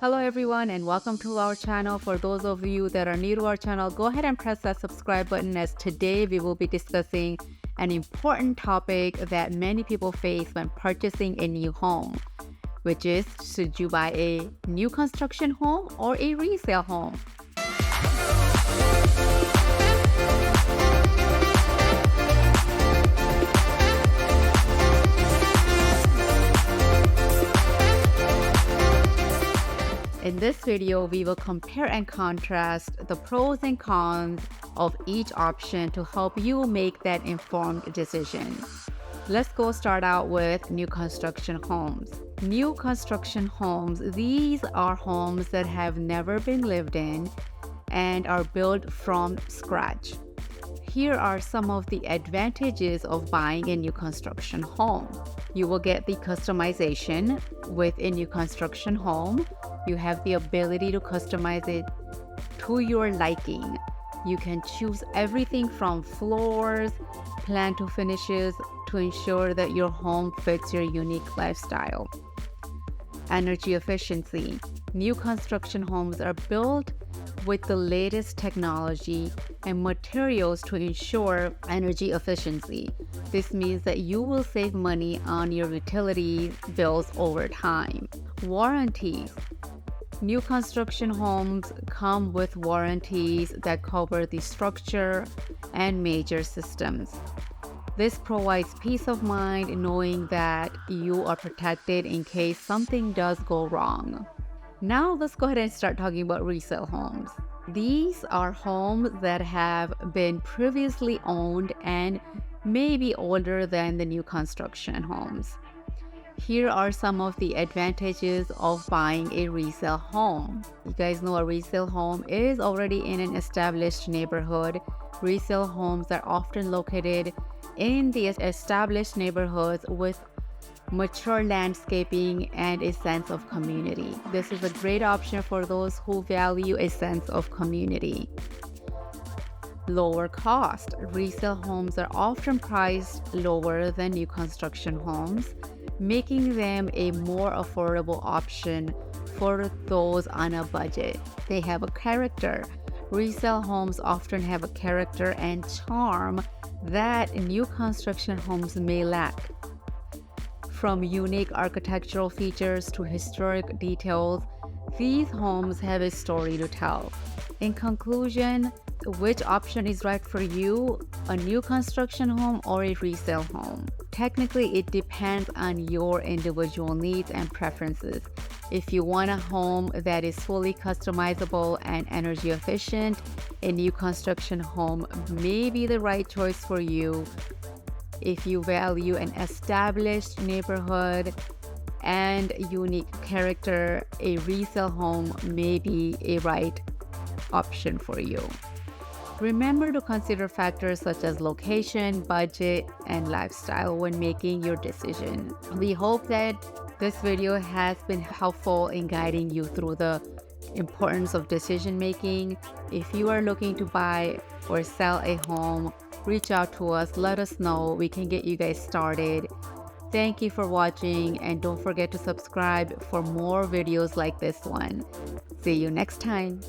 Hello everyone and welcome to our channel. For those of you that are new to our channel, go ahead and press that subscribe button, as today we will be discussing an important topic that many people face when purchasing a new home, which is, should you buy a new construction home or a resale home? In this video, we will compare and contrast the pros and cons of each option to help you make that informed decision. Let's go start out with new construction homes. New construction homes, these are homes that have never been lived in and are built from scratch. Here are some of the advantages of buying a new construction home. You will get the customization with a new construction home. You have the ability to customize it to your liking. You can choose everything from floors, plan to finishes to ensure that your home fits your unique lifestyle. Energy efficiency. New construction homes are built with the latest technology and materials to ensure energy efficiency. This means that you will save money on your utility bills over time. Warranties. New construction homes come with warranties that cover the structure and major systems. This provides peace of mind knowing that you are protected in case something does go wrong. Now let's go ahead and start talking about resale homes. These are homes that have been previously owned and may be older than the new construction homes. Here are some of the advantages of buying a resale home. You guys know a resale home is already in an established neighborhood. Resale homes are often located in the established neighborhoods with mature landscaping and a sense of community. This is a great option for those who value a sense of community. Lower cost. Resale homes are often priced lower than new construction homes, making them a more affordable option for those on a budget. They have a character. Resale homes often have a character and charm that new construction homes may lack. From unique architectural features to historic details, these homes have a story to tell. In conclusion, which option is right for you, a new construction home or a resale home? Technically, it depends on your individual needs and preferences. If you want a home that is fully customizable and energy efficient, a new construction home may be the right choice for you. If you value an established neighborhood and unique character, a resale home may be a right option for you. Remember to consider factors such as location, budget, and lifestyle when making your decision. We hope that this video has been helpful in guiding you through the importance of decision making. If you are looking to buy or sell a home, reach out to us, let us know. We can get you guys started. Thank you for watching, and don't forget to subscribe for more videos like this one. See you next time.